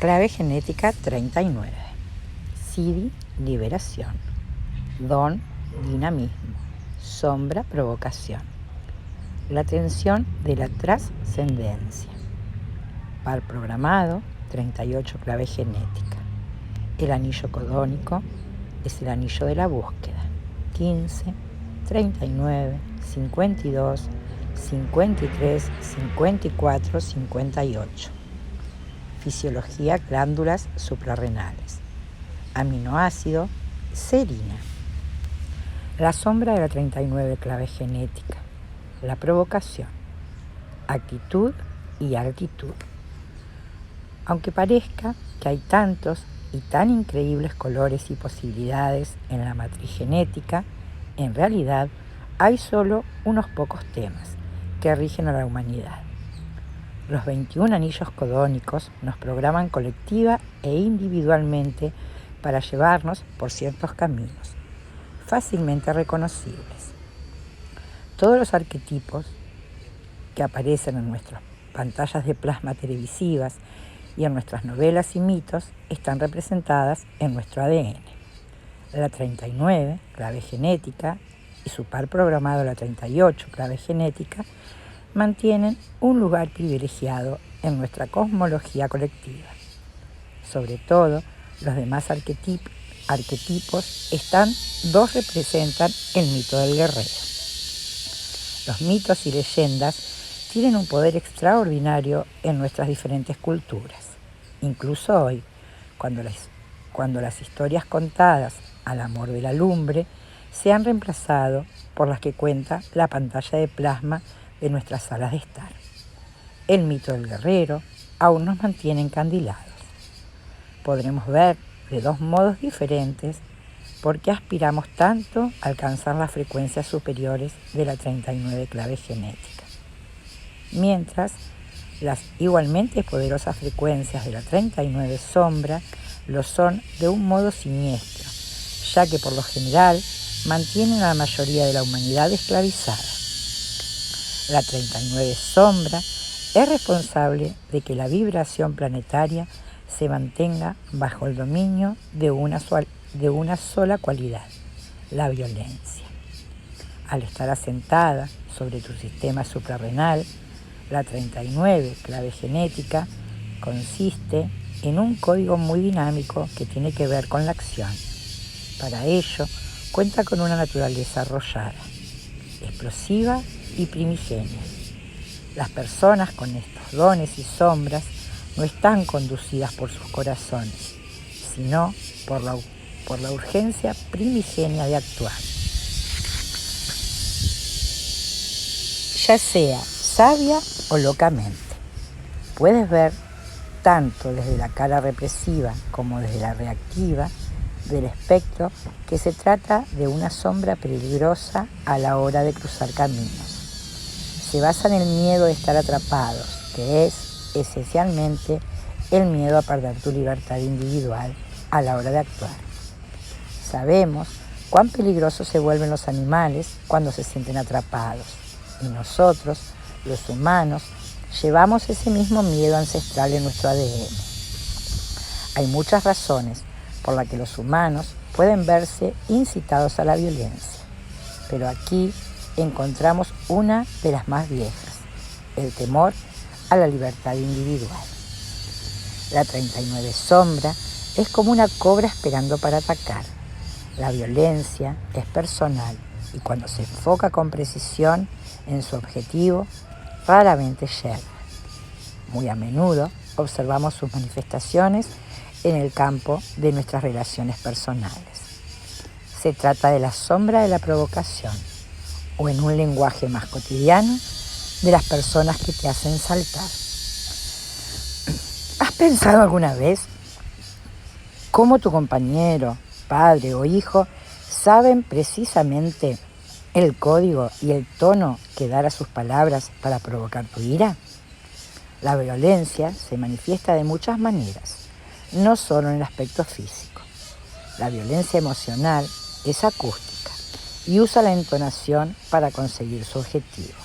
Clave genética 39. Sidi, liberación. Don, dinamismo. Sombra, provocación. La tensión de la trascendencia. Par programado, 38, clave genética. El anillo codónico es el anillo de la búsqueda. 15, 39, 52, 53, 54, 58. Fisiología, glándulas suprarrenales. Aminoácido, serina. La sombra de la 39, clave genética. La provocación. Actitud y altitud. Aunque parezca que hay tantos y tan increíbles colores y posibilidades en la matriz genética, en realidad hay solo unos pocos temas que rigen a la humanidad. Los 21 anillos codónicos nos programan colectiva e individualmente para llevarnos por ciertos caminos, fácilmente reconocibles. Todos los arquetipos que aparecen en nuestras pantallas de plasma televisivas y en nuestras novelas y mitos están representadas en nuestro ADN. La 39, clave genética, y su par programado, la 38, clave genética, mantienen un lugar privilegiado en nuestra cosmología colectiva. Sobre todo, los demás arquetipos dos representan el mito del guerrero. Los mitos y leyendas tienen un poder extraordinario en nuestras diferentes culturas. Incluso hoy, cuando las historias contadas al amor de la lumbre se han reemplazado por las que cuenta la pantalla de plasma de nuestras salas de estar. El mito del guerrero aún nos mantiene encandilados. Podremos ver de dos modos diferentes por qué aspiramos tanto a alcanzar las frecuencias superiores de la 39 clave genética, mientras las igualmente poderosas frecuencias de la 39 sombra lo son de un modo siniestro, ya que por lo general mantienen a la mayoría de la humanidad esclavizada. La 39 sombra es responsable de que la vibración planetaria se mantenga bajo el dominio de una sola cualidad, la violencia. Al estar asentada sobre tu sistema suprarrenal, la 39, clave genética, consiste en un código muy dinámico que tiene que ver con la acción. Para ello, cuenta con una naturaleza arrollada, explosiva y primigenia. Las personas con estos dones y sombras no están conducidas por sus corazones, sino por la urgencia primigenia de actuar. Ya sea sabia o locamente, puedes ver tanto desde la cara represiva como desde la reactiva del espectro que se trata de una sombra peligrosa a la hora de cruzar caminos. Se basa en el miedo de estar atrapados, que es esencialmente el miedo a perder tu libertad individual a la hora de actuar. Sabemos cuán peligrosos se vuelven los animales cuando se sienten atrapados, y nosotros, los humanos, llevamos ese mismo miedo ancestral en nuestro ADN. Hay muchas razones por las que los humanos pueden verse incitados a la violencia, pero aquí encontramos una de las más viejas, el temor a la libertad individual. La 39 sombra es como una cobra esperando para atacar. La violencia es personal y cuando se enfoca con precisión en su objetivo, raramente llega. Muy a menudo observamos sus manifestaciones en el campo de nuestras relaciones personales. Se trata de la sombra de la provocación, o en un lenguaje más cotidiano, de las personas que te hacen saltar. ¿Has pensado alguna vez cómo tu compañero, padre o hijo saben precisamente el código y el tono que dar a sus palabras para provocar tu ira? La violencia se manifiesta de muchas maneras, no solo en el aspecto físico. La violencia emocional es acústica y usa la entonación para conseguir su objetivo.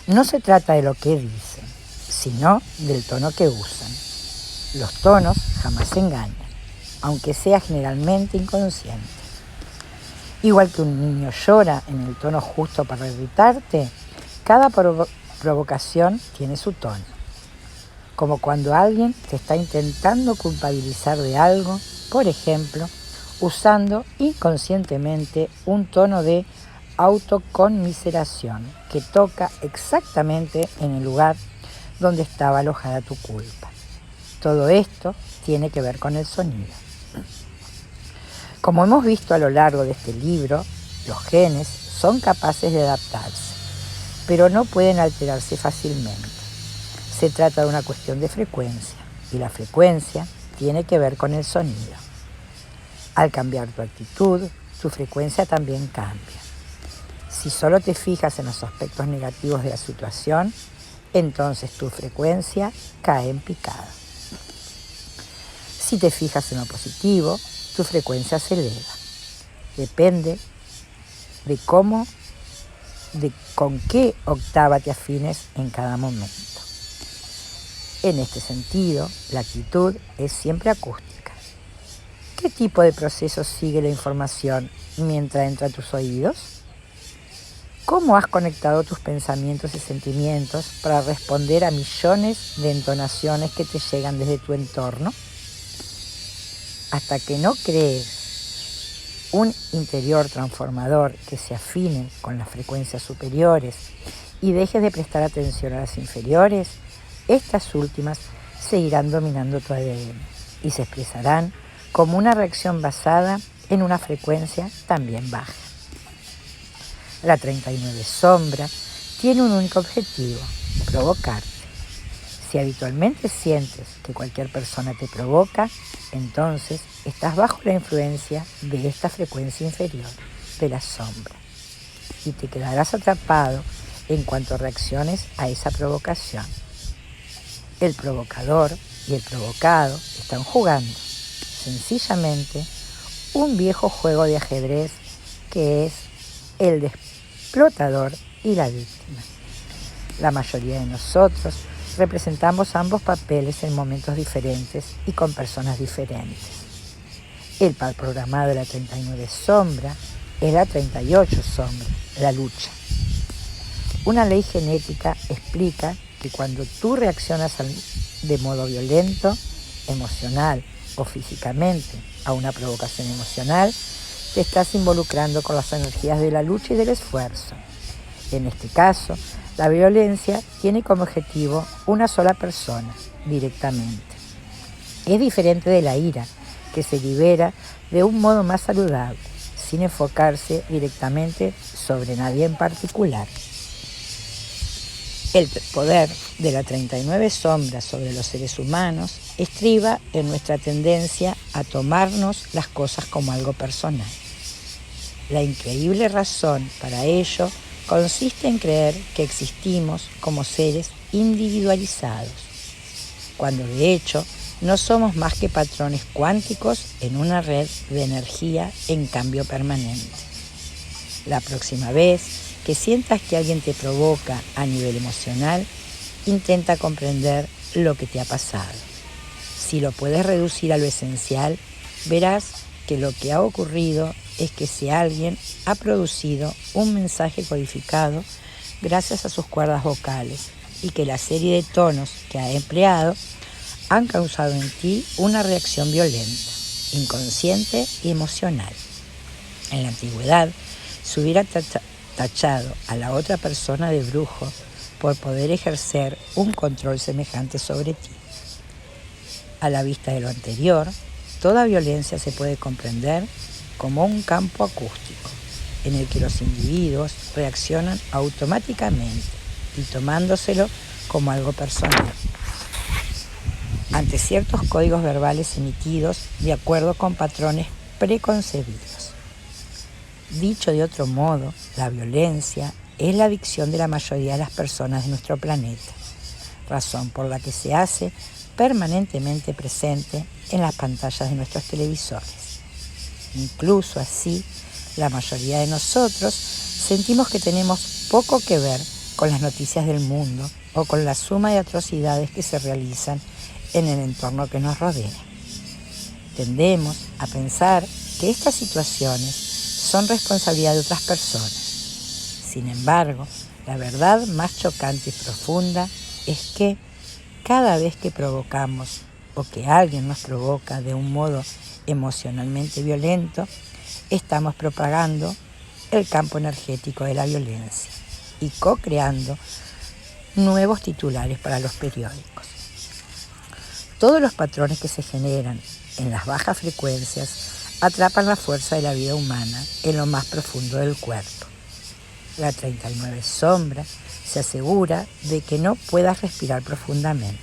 No se trata de lo que dicen, sino del tono que usan. Los tonos jamás engañan, aunque sea generalmente inconsciente. Igual que un niño llora en el tono justo para irritarte, cada provocación tiene su tono. Como cuando alguien te está intentando culpabilizar de algo, por ejemplo, usando inconscientemente un tono de autoconmiseración que toca exactamente en el lugar donde estaba alojada tu culpa. Todo esto tiene que ver con el sonido. Como hemos visto a lo largo de este libro, los genes son capaces de adaptarse, pero no pueden alterarse fácilmente. Se trata de una cuestión de frecuencia, y la frecuencia tiene que ver con el sonido. Al cambiar tu actitud, tu frecuencia también cambia. Si solo te fijas en los aspectos negativos de la situación, entonces tu frecuencia cae en picada. Si te fijas en lo positivo, tu frecuencia se eleva. Depende de con qué octava te afines en cada momento. En este sentido, la actitud es siempre acústica. ¿Qué tipo de proceso sigue la información mientras entra a tus oídos? ¿Cómo has conectado tus pensamientos y sentimientos para responder a millones de entonaciones que te llegan desde tu entorno? Hasta que no crees un interior transformador que se afine con las frecuencias superiores y dejes de prestar atención a las inferiores, estas últimas seguirán dominando tu ADN y se expresarán como una reacción basada en una frecuencia también baja. La 39 sombra tiene un único objetivo: provocarte. Si habitualmente sientes que cualquier persona te provoca, entonces estás bajo la influencia de esta frecuencia inferior, de la sombra, y te quedarás atrapado en cuanto reacciones a esa provocación. El provocador y el provocado están jugando, sencillamente, un viejo juego de ajedrez que es el de explotador y la víctima. La mayoría de nosotros representamos ambos papeles en momentos diferentes y con personas diferentes. El par programado de la 39 sombra es la 38 sombra, la lucha. Una ley genética explica que cuando tú reaccionas de modo violento, emocional o físicamente a una provocación emocional, te estás involucrando con las energías de la lucha y del esfuerzo. En este caso, la violencia tiene como objetivo una sola persona, directamente. Es diferente de la ira, que se libera de un modo más saludable, sin enfocarse directamente sobre nadie en particular. El poder de la 39 sombras sobre los seres humanos estriba en nuestra tendencia a tomarnos las cosas como algo personal. La increíble razón para ello consiste en creer que existimos como seres individualizados, cuando de hecho no somos más que patrones cuánticos en una red de energía en cambio permanente. La próxima vez que sientas que alguien te provoca a nivel emocional, intenta comprender lo que te ha pasado. Si lo puedes reducir a lo esencial, verás que lo que ha ocurrido es que si alguien ha producido un mensaje codificado gracias a sus cuerdas vocales y que la serie de tonos que ha empleado han causado en ti una reacción violenta, inconsciente y emocional. En la antigüedad se hubiera tachado a la otra persona de brujo por poder ejercer un control semejante sobre ti. A la vista de lo anterior, toda violencia se puede comprender como un campo acústico en el que los individuos reaccionan automáticamente y tomándoselo como algo personal ante ciertos códigos verbales emitidos de acuerdo con patrones preconcebidos. Dicho de otro modo, la violencia es la adicción de la mayoría de las personas de nuestro planeta, razón por la que se hace permanentemente presente en las pantallas de nuestros televisores. Incluso así, la mayoría de nosotros sentimos que tenemos poco que ver con las noticias del mundo o con la suma de atrocidades que se realizan en el entorno que nos rodea. Tendemos a pensar que estas situaciones son responsabilidad de otras personas. Sin embargo, la verdad más chocante y profunda es que cada vez que provocamos o que alguien nos provoca de un modo emocionalmente violento, estamos propagando el campo energético de la violencia y co-creando nuevos titulares para los periódicos. Todos los patrones que se generan en las bajas frecuencias atrapan la fuerza de la vida humana en lo más profundo del cuerpo. La 39 sombra se asegura de que no puedas respirar profundamente.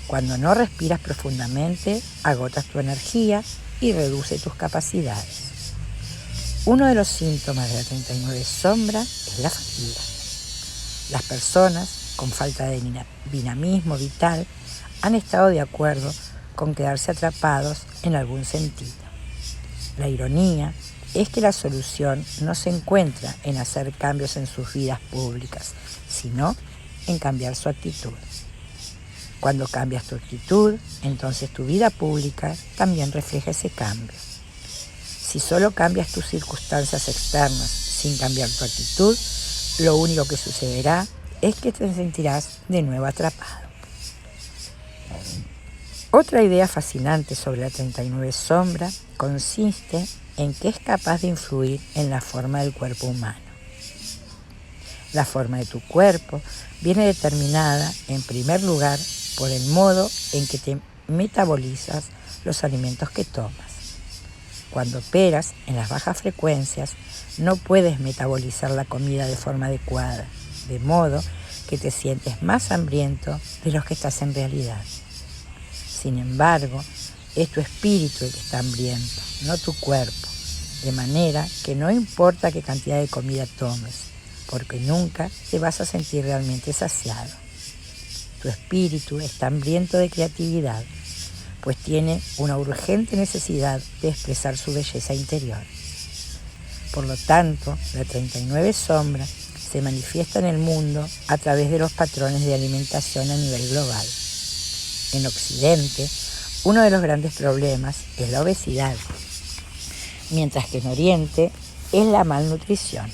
Cuando no respiras profundamente, agotas tu energía y reduce tus capacidades. Uno de los síntomas de la 39 sombra es la fatiga. Las personas con falta de dinamismo vital han estado de acuerdo con quedarse atrapados en algún sentido. La ironía es que la solución no se encuentra en hacer cambios en sus vidas públicas, sino en cambiar su actitud. Cuando cambias tu actitud, entonces tu vida pública también refleja ese cambio. Si solo cambias tus circunstancias externas sin cambiar tu actitud, lo único que sucederá es que te sentirás de nuevo atrapado. Otra idea fascinante sobre la 39 sombra consiste en que es capaz de influir en la forma del cuerpo humano. La forma de tu cuerpo viene determinada, en primer lugar, por el modo en que te metabolizas los alimentos que tomas. Cuando operas en las bajas frecuencias, no puedes metabolizar la comida de forma adecuada, de modo que te sientes más hambriento de lo que estás en realidad. Sin embargo, es tu espíritu el que está hambriento, no tu cuerpo, de manera que no importa qué cantidad de comida tomes, porque nunca te vas a sentir realmente saciado. Tu espíritu está hambriento de creatividad, pues tiene una urgente necesidad de expresar su belleza interior. Por lo tanto, la 39 sombra se manifiesta en el mundo a través de los patrones de alimentación a nivel global. En Occidente, uno de los grandes problemas es la obesidad, mientras que en Oriente es la malnutrición.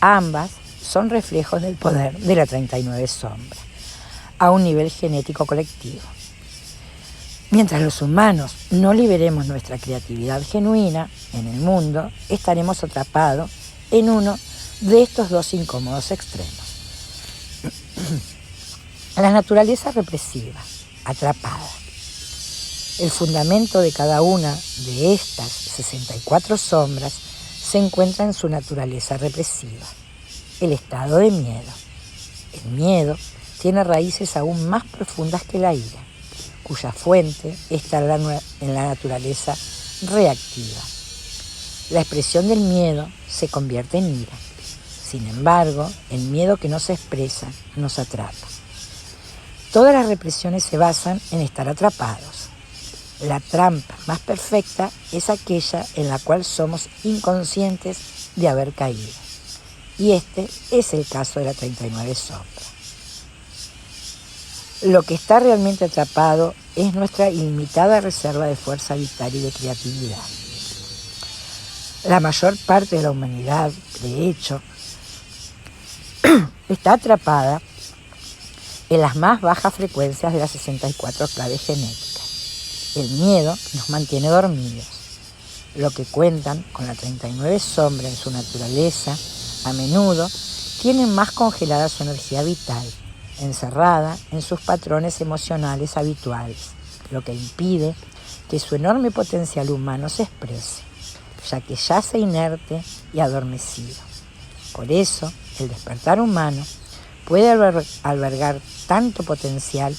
Ambas son reflejos del poder de la 39 sombra, a un nivel genético colectivo. Mientras los humanos no liberemos nuestra creatividad genuina en el mundo, estaremos atrapados en uno de estos dos incómodos extremos. La naturaleza represiva, atrapada. El fundamento de cada una de estas 64 sombras se encuentra en su naturaleza represiva, el estado de miedo. El miedo tiene raíces aún más profundas que la ira, cuya fuente está en la naturaleza reactiva. La expresión del miedo se convierte en ira. Sin embargo, el miedo que no se expresa nos atrapa. Todas las represiones se basan en estar atrapados. La trampa más perfecta es aquella en la cual somos inconscientes de haber caído. Y este es el caso de la 39 sombra. Lo que está realmente atrapado es nuestra ilimitada reserva de fuerza vital y de creatividad. La mayor parte de la humanidad, de hecho, está atrapada en las más bajas frecuencias de las 64 claves genéticas. El miedo nos mantiene dormidos. Lo que cuentan con la 39 sombra en su naturaleza, a menudo, tienen más congelada su energía vital, encerrada en sus patrones emocionales habituales, lo que impide que su enorme potencial humano se exprese, ya que yace inerte y adormecido. Por eso, el despertar humano puede albergar tanto potencial,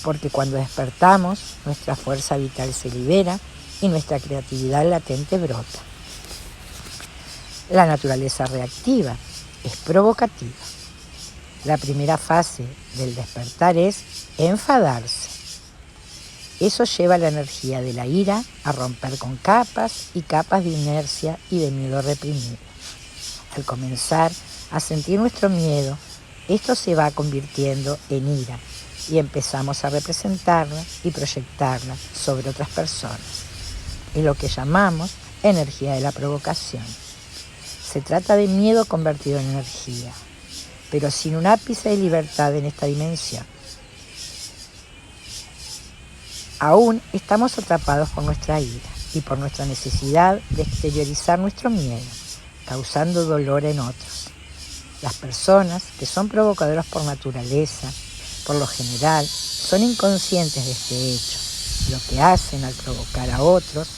porque cuando despertamos, nuestra fuerza vital se libera y nuestra creatividad latente brota. La naturaleza reactiva es provocativa. La primera fase del despertar es enfadarse. Eso lleva la energía de la ira a romper con capas y capas de inercia y de miedo reprimido. Al comenzar a sentir nuestro miedo, esto se va convirtiendo en ira y empezamos a representarla y proyectarla sobre otras personas. Es lo que llamamos energía de la provocación. Se trata de miedo convertido en energía, pero sin un ápice de libertad en esta dimensión. Aún estamos atrapados por nuestra ira y por nuestra necesidad de exteriorizar nuestro miedo, causando dolor en otros. Las personas que son provocadoras por naturaleza, por lo general, son inconscientes de este hecho. Lo que hacen al provocar a otros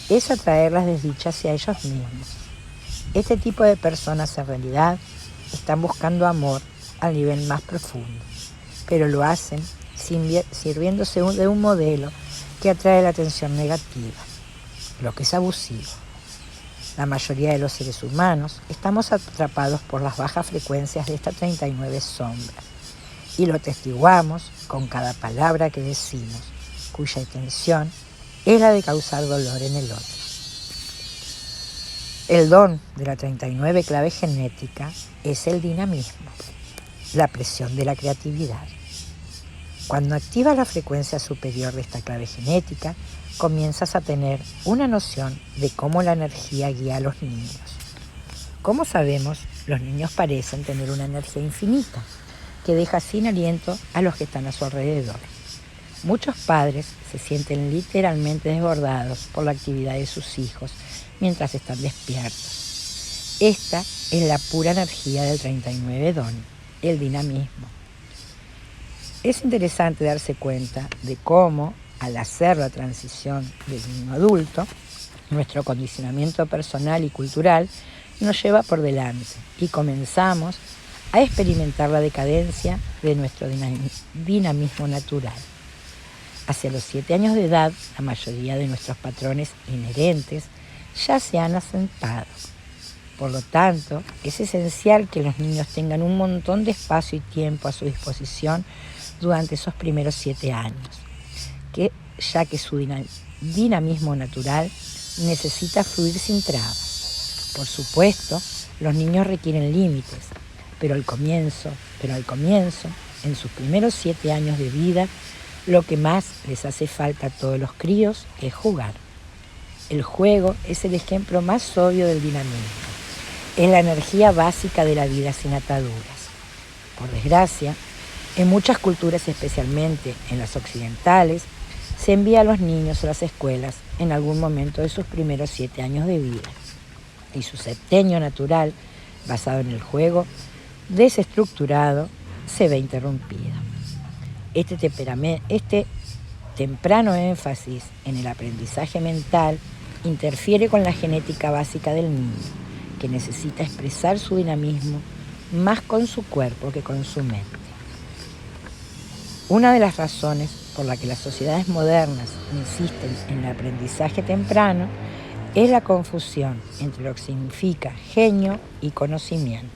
es atraer las desdichas hacia ellos mismos. Este tipo de personas en realidad están buscando amor al nivel más profundo, pero lo hacen sirviéndose de un modelo que atrae la atención negativa, lo que es abusivo. La mayoría de los seres humanos estamos atrapados por las bajas frecuencias de estas 39 sombras y lo testiguamos con cada palabra que decimos, cuya intención es la de causar dolor en el otro. El don de la 39 clave genética es el dinamismo, la presión de la creatividad. Cuando activas la frecuencia superior de esta clave genética, comienzas a tener una noción de cómo la energía guía a los niños. Como sabemos, los niños parecen tener una energía infinita que deja sin aliento a los que están a su alrededor. Muchos padres se sienten literalmente desbordados por la actividad de sus hijos mientras están despiertos. Esta es la pura energía del 39 don, el dinamismo. Es interesante darse cuenta de cómo, al hacer la transición del niño adulto, nuestro condicionamiento personal y cultural nos lleva por delante y comenzamos a experimentar la decadencia de nuestro dinamismo natural. Hacia los 7 años de edad, la mayoría de nuestros patrones inherentes ya se han asentado. Por lo tanto, es esencial que los niños tengan un montón de espacio y tiempo a su disposición durante esos primeros 7 años, ya que su dinamismo natural necesita fluir sin trabas. Por supuesto, los niños requieren límites, pero al comienzo, en sus primeros 7 años de vida, lo que más les hace falta a todos los críos es jugar. El juego es el ejemplo más obvio del dinamismo. Es la energía básica de la vida sin ataduras. Por desgracia, en muchas culturas, especialmente en las occidentales, se envía a los niños a las escuelas en algún momento de sus primeros 7 años de vida. Y su septenio natural, basado en el juego, desestructurado, se ve interrumpido. Este temprano énfasis en el aprendizaje mental interfiere con la genética básica del niño, que necesita expresar su dinamismo más con su cuerpo que con su mente. Una de las razones por la que las sociedades modernas insisten en el aprendizaje temprano es la confusión entre lo que significa genio y conocimiento.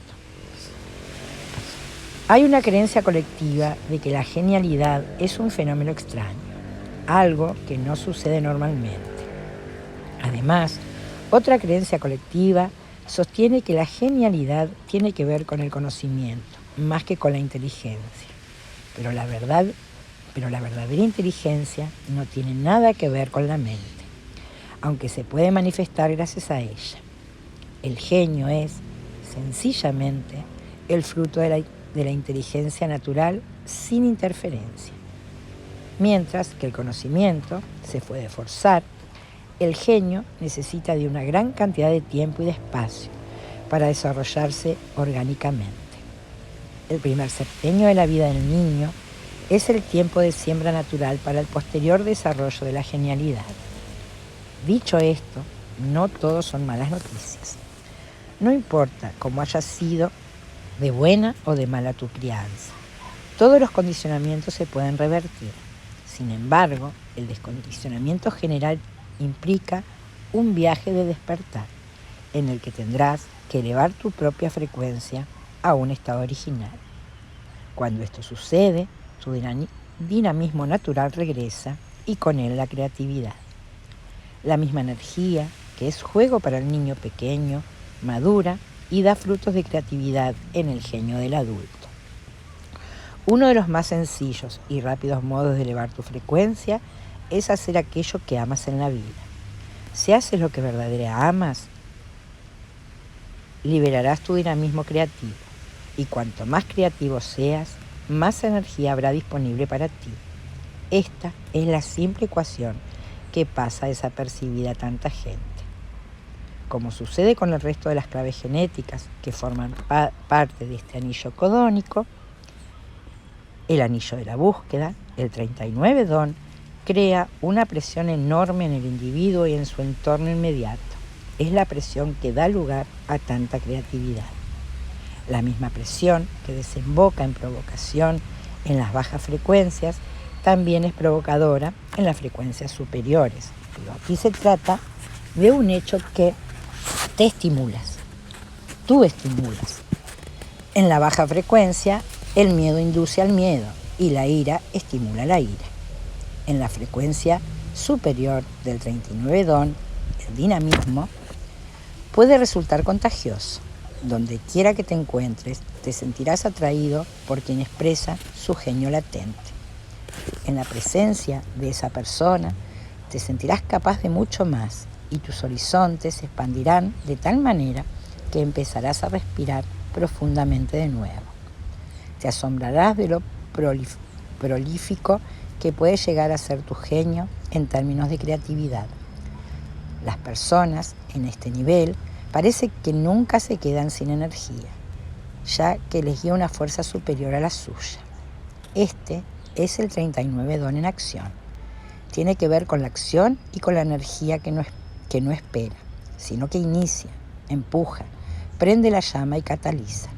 Hay una creencia colectiva de que la genialidad es un fenómeno extraño, algo que no sucede normalmente. Además, otra creencia colectiva sostiene que la genialidad tiene que ver con el conocimiento, más que con la inteligencia. Pero la verdadera inteligencia no tiene nada que ver con la mente, aunque se puede manifestar gracias a ella. El genio es, sencillamente, el fruto de la inteligencia natural sin interferencia. Mientras que el conocimiento se puede forzar, el genio necesita de una gran cantidad de tiempo y de espacio para desarrollarse orgánicamente. El primer septenio de la vida del niño es el tiempo de siembra natural para el posterior desarrollo de la genialidad. Dicho esto, no todo son malas noticias. No importa cómo haya sido de buena o de mala tu crianza, todos los condicionamientos se pueden revertir. Sin embargo, el descondicionamiento general implica un viaje de despertar, en el que tendrás que elevar tu propia frecuencia a un estado original. Cuando esto sucede, tu dinamismo natural regresa y con él la creatividad. La misma energía que es juego para el niño pequeño, madura y da frutos de creatividad en el genio del adulto. Uno de los más sencillos y rápidos modos de elevar tu frecuencia es hacer aquello que amas en la vida. Si haces lo que verdaderamente amas, liberarás tu dinamismo creativo. Y cuanto más creativo seas, más energía habrá disponible para ti. Esta es la simple ecuación que pasa desapercibida a tanta gente. Como sucede con el resto de las claves genéticas que forman parte de este anillo codónico, el anillo de la búsqueda, el 39 don, crea una presión enorme en el individuo y en su entorno inmediato. Es la presión que da lugar a tanta creatividad. La misma presión que desemboca en provocación en las bajas frecuencias también es provocadora en las frecuencias superiores. Pero aquí se trata de un hecho que te estimulas. Tú estimulas. En la baja frecuencia, el miedo induce al miedo y la ira estimula la ira. En la frecuencia superior del 39 don, el dinamismo puede resultar contagioso. Donde quiera que te encuentres, te sentirás atraído por quien expresa su genio latente. En la presencia de esa persona, te sentirás capaz de mucho más y tus horizontes se expandirán de tal manera que empezarás a respirar profundamente de nuevo. Te asombrarás de lo prolífico que puede llegar a ser tu genio en términos de creatividad. Las personas en este nivel parece que nunca se quedan sin energía, ya que les guía una fuerza superior a la suya. Este es el 39 don en acción. Tiene que ver con la acción y con la energía que no espera, sino que inicia, empuja, prende la llama y cataliza.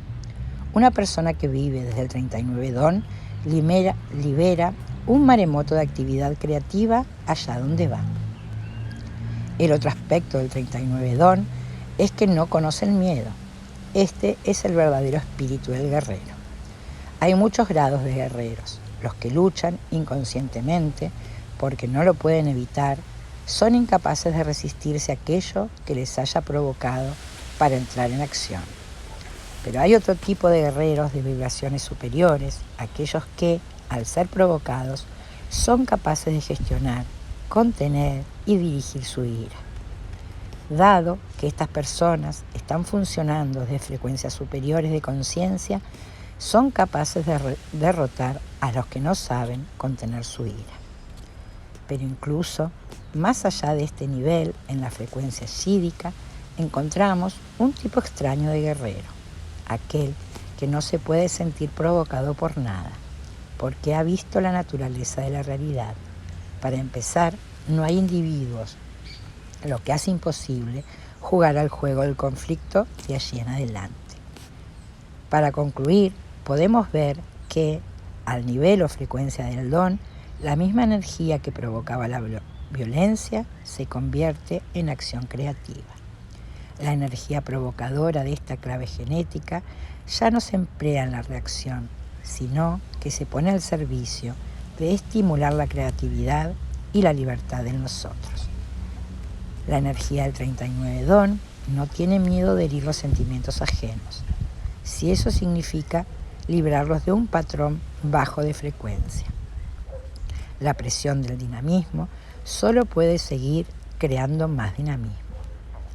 Una persona que vive desde el 39 don libera un maremoto de actividad creativa allá donde va. El otro aspecto del 39 don es que no conoce el miedo. Este es el verdadero espíritu del guerrero. Hay muchos grados de guerreros. Los que luchan inconscientemente porque no lo pueden evitar son incapaces de resistirse a aquello que les haya provocado para entrar en acción. Pero hay otro tipo de guerreros de vibraciones superiores, aquellos que, al ser provocados, son capaces de gestionar, contener y dirigir su ira. Dado que estas personas están funcionando desde frecuencias superiores de conciencia, son capaces de derrotar a los que no saben contener su ira. Pero incluso más allá de este nivel, en la frecuencia sídica, encontramos un tipo extraño de guerrero, aquel que no se puede sentir provocado por nada, porque ha visto la naturaleza de la realidad. Para empezar, no hay individuos, lo que hace imposible jugar al juego del conflicto de allí en adelante. Para concluir, podemos ver que al nivel o frecuencia del don, la misma energía que provocaba la violencia se convierte en acción creativa. La energía provocadora de esta clave genética ya no se emplea en la reacción, sino que se pone al servicio de estimular la creatividad y la libertad en nosotros. La energía del 39 don no tiene miedo de herir los sentimientos ajenos, si eso significa librarlos de un patrón bajo de frecuencia. La presión del dinamismo solo puede seguir creando más dinamismo.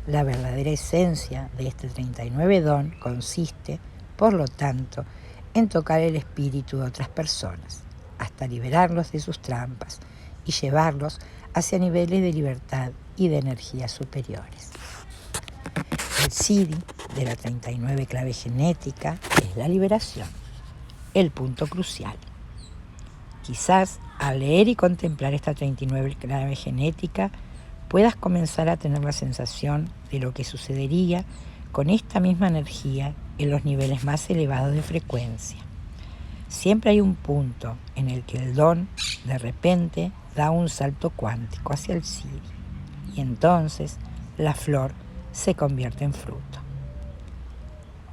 La verdadera esencia de este 39 don consiste, por lo tanto, en tocar el espíritu de otras personas, hasta liberarlos de sus trampas y llevarlos hacia niveles de libertad y de energía superiores. El SIDI de la 39 clave genética es la liberación, el punto crucial. Quizás al leer y contemplar esta 39 clave genética puedas comenzar a tener la sensación de lo que sucedería con esta misma energía en los niveles más elevados de frecuencia. Siempre hay un punto en el que el don de repente da un salto cuántico hacia el SIDI y entonces la flor se convierte en fruto.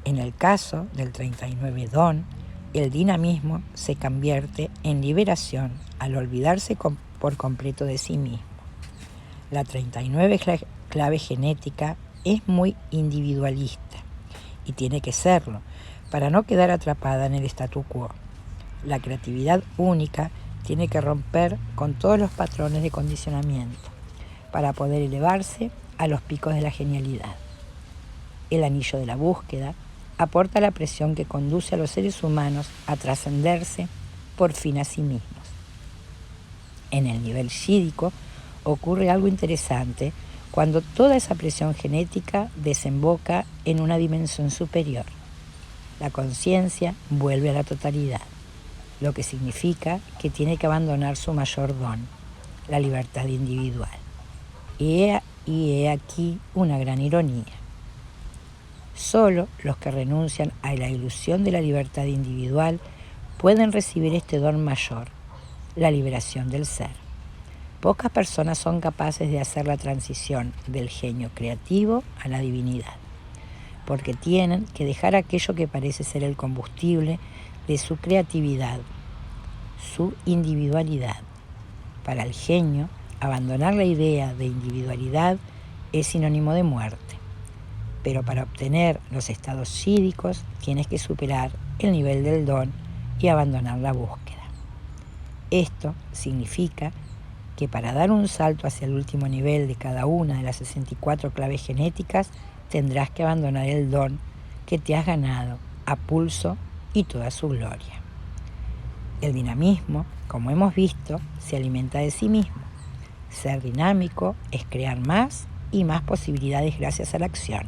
En el caso del 39 don, el dinamismo se convierte en liberación al olvidarse por completo de sí mismo. La 39 clave genética es muy individualista y tiene que serlo para no quedar atrapada en el statu quo. La creatividad única tiene que romper con todos los patrones de condicionamiento para poder elevarse a los picos de la genialidad. El anillo de la búsqueda aporta la presión que conduce a los seres humanos a trascenderse por fin a sí mismos. En el nivel chídico ocurre algo interesante cuando toda esa presión genética desemboca en una dimensión superior. La conciencia vuelve a la totalidad, lo que significa que tiene que abandonar su mayor don, la libertad individual. Y he aquí una gran ironía. Solo los que renuncian a la ilusión de la libertad individual pueden recibir este don mayor, la liberación del ser. Pocas personas son capaces de hacer la transición del genio creativo a la divinidad, porque tienen que dejar aquello que parece ser el combustible de su creatividad, su individualidad. Para el genio, abandonar la idea de individualidad es sinónimo de muerte. Pero para obtener los estados chídicos tienes que superar el nivel del don y abandonar la búsqueda. Esto significa que para dar un salto hacia el último nivel de cada una de las 64 claves genéticas tendrás que abandonar el don que te has ganado a pulso y toda su gloria. El dinamismo, como hemos visto, se alimenta de sí mismo. Ser dinámico es crear más y más posibilidades gracias a la acción.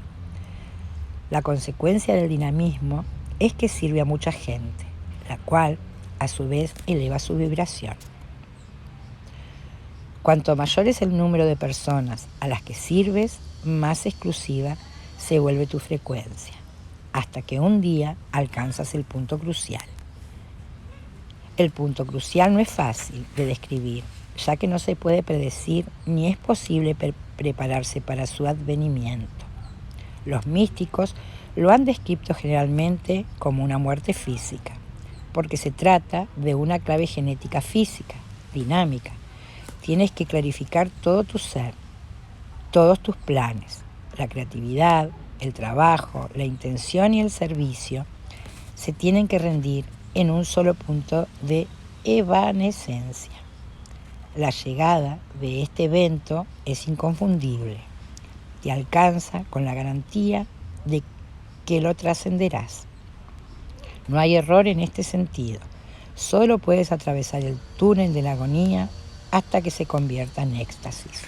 La consecuencia del dinamismo es que sirve a mucha gente, la cual a su vez eleva su vibración. Cuanto mayor es el número de personas a las que sirves, más exclusiva se vuelve tu frecuencia, hasta que un día alcanzas el punto crucial. El punto crucial no es fácil de describir, ya que no se puede predecir ni es posible prepararse para su advenimiento. Los místicos lo han descrito generalmente como una muerte física, porque se trata de una clave genética física, dinámica. Tienes que clarificar todo tu ser, todos tus planes, la creatividad, el trabajo, la intención y el servicio se tienen que rendir en un solo punto de evanescencia. La llegada de este evento es inconfundible. Te alcanza con la garantía de que lo trascenderás. No hay error en este sentido. Solo puedes atravesar el túnel de la agonía hasta que se convierta en éxtasis.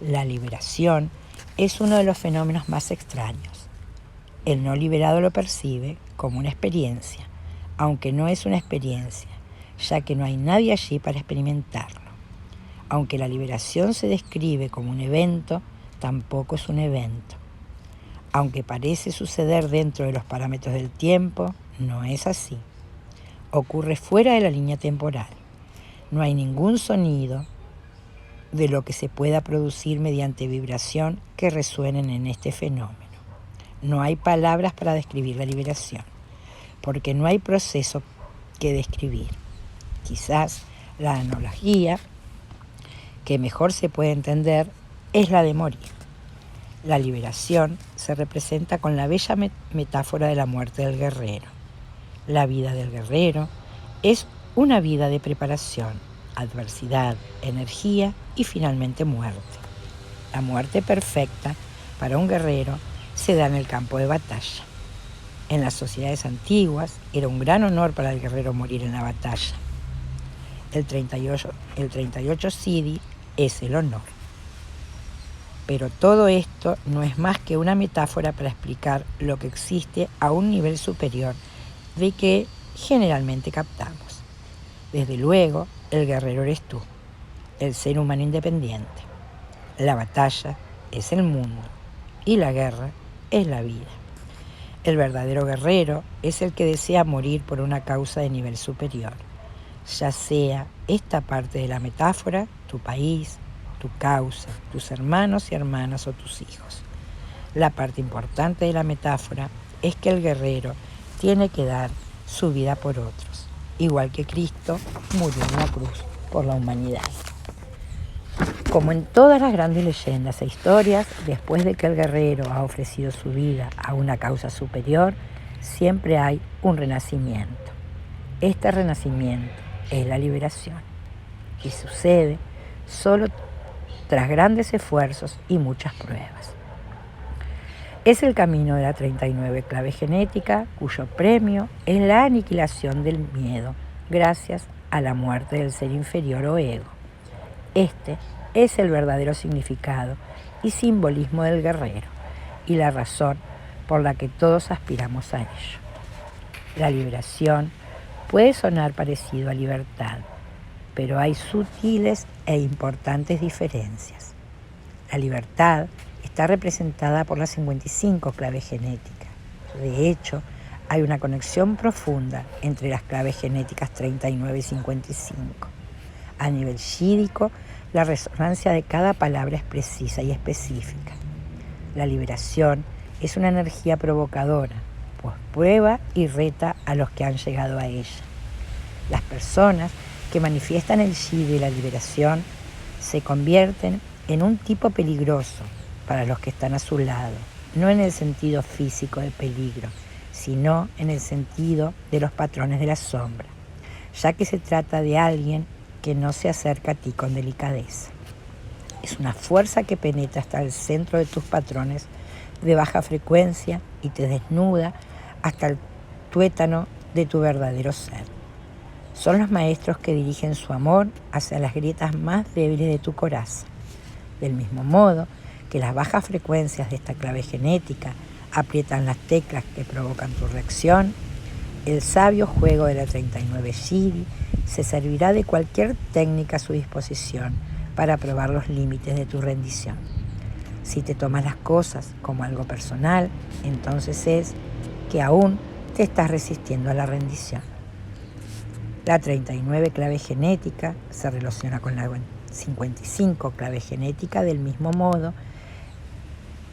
La liberación es uno de los fenómenos más extraños. El no liberado lo percibe como una experiencia, aunque no es una experiencia, ya que no hay nadie allí para experimentarlo. Aunque la liberación se describe como un evento, tampoco es un evento. Aunque parece suceder dentro de los parámetros del tiempo, no es así. Ocurre fuera de la línea temporal. No hay ningún sonido de lo que se pueda producir mediante vibración que resuenen en este fenómeno. No hay palabras para describir la liberación, porque no hay proceso que describir. Quizás la analogía que mejor se puede entender es la de morir. La liberación se representa con la bella metáfora de la muerte del guerrero. La vida del guerrero es una vida de preparación, adversidad, energía y finalmente muerte. La muerte perfecta para un guerrero se da en el campo de batalla. En las sociedades antiguas era un gran honor para el guerrero morir en la batalla. El 38 Siddhi es el honor. Pero todo esto no es más que una metáfora para explicar lo que existe a un nivel superior de que generalmente captamos. Desde luego, el guerrero eres tú, el ser humano independiente. La batalla es el mundo y la guerra es la vida. El verdadero guerrero es el que desea morir por una causa de nivel superior, ya sea esta parte de la metáfora, tu país, tu causa, tus hermanos y hermanas o tus hijos. La parte importante de la metáfora es que el guerrero tiene que dar su vida por otros, igual que Cristo murió en la cruz por la humanidad. Como en todas las grandes leyendas e historias, después de que el guerrero ha ofrecido su vida a una causa superior, siempre hay un renacimiento. Este renacimiento es la liberación y sucede solo tras grandes esfuerzos y muchas pruebas. Es el camino de la 39 clave genética, cuyo premio es la aniquilación del miedo gracias a la muerte del ser inferior o ego. Este es el verdadero significado y simbolismo del guerrero y la razón por la que todos aspiramos a ello. La liberación puede sonar parecido a libertad, pero hay sutiles e importantes diferencias. La libertad está representada por las 55 claves genéticas. De hecho, hay una conexión profunda entre las claves genéticas 39 y 55. A nivel chídico, la resonancia de cada palabra es precisa y específica. La liberación es una energía provocadora, pues prueba y reta a los que han llegado a ella. Las personas que manifiestan el chi de la liberación se convierten en un tipo peligroso para los que están a su lado, no en el sentido físico de peligro, sino en el sentido de los patrones de la sombra, ya que se trata de alguien que no se acerca a ti con delicadeza. Es una fuerza que penetra hasta el centro de tus patrones de baja frecuencia y te desnuda hasta el tuétano de tu verdadero ser. Son los maestros que dirigen su amor hacia las grietas más débiles de tu coraza. Del mismo modo que las bajas frecuencias de esta clave genética aprietan las teclas que provocan tu reacción, el sabio juego de la 39 Shidi se servirá de cualquier técnica a su disposición para probar los límites de tu rendición. Si te tomas las cosas como algo personal, entonces es que aún te estás resistiendo a la rendición. La 39 clave genética se relaciona con la 55 clave genética del mismo modo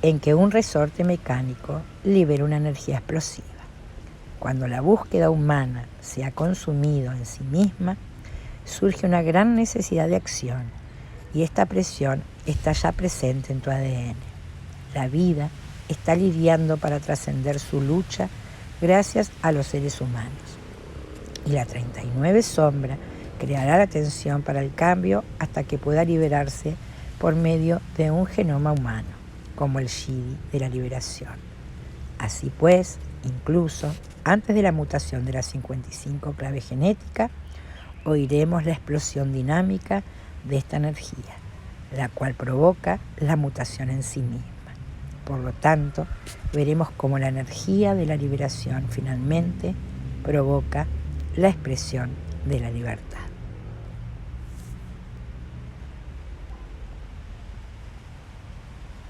en que un resorte mecánico libera una energía explosiva. Cuando la búsqueda humana se ha consumido en sí misma, surge una gran necesidad de acción y esta presión está ya presente en tu ADN. La vida está lidiando para trascender su lucha gracias a los seres humanos. Y la 39 sombra creará la tensión para el cambio hasta que pueda liberarse por medio de un genoma humano, como el Shidi de la liberación. Así pues, incluso antes de la mutación de la 55 clave genética, oiremos la explosión dinámica de esta energía, la cual provoca la mutación en sí misma. Por lo tanto, veremos cómo la energía de la liberación finalmente provoca la expresión de la libertad.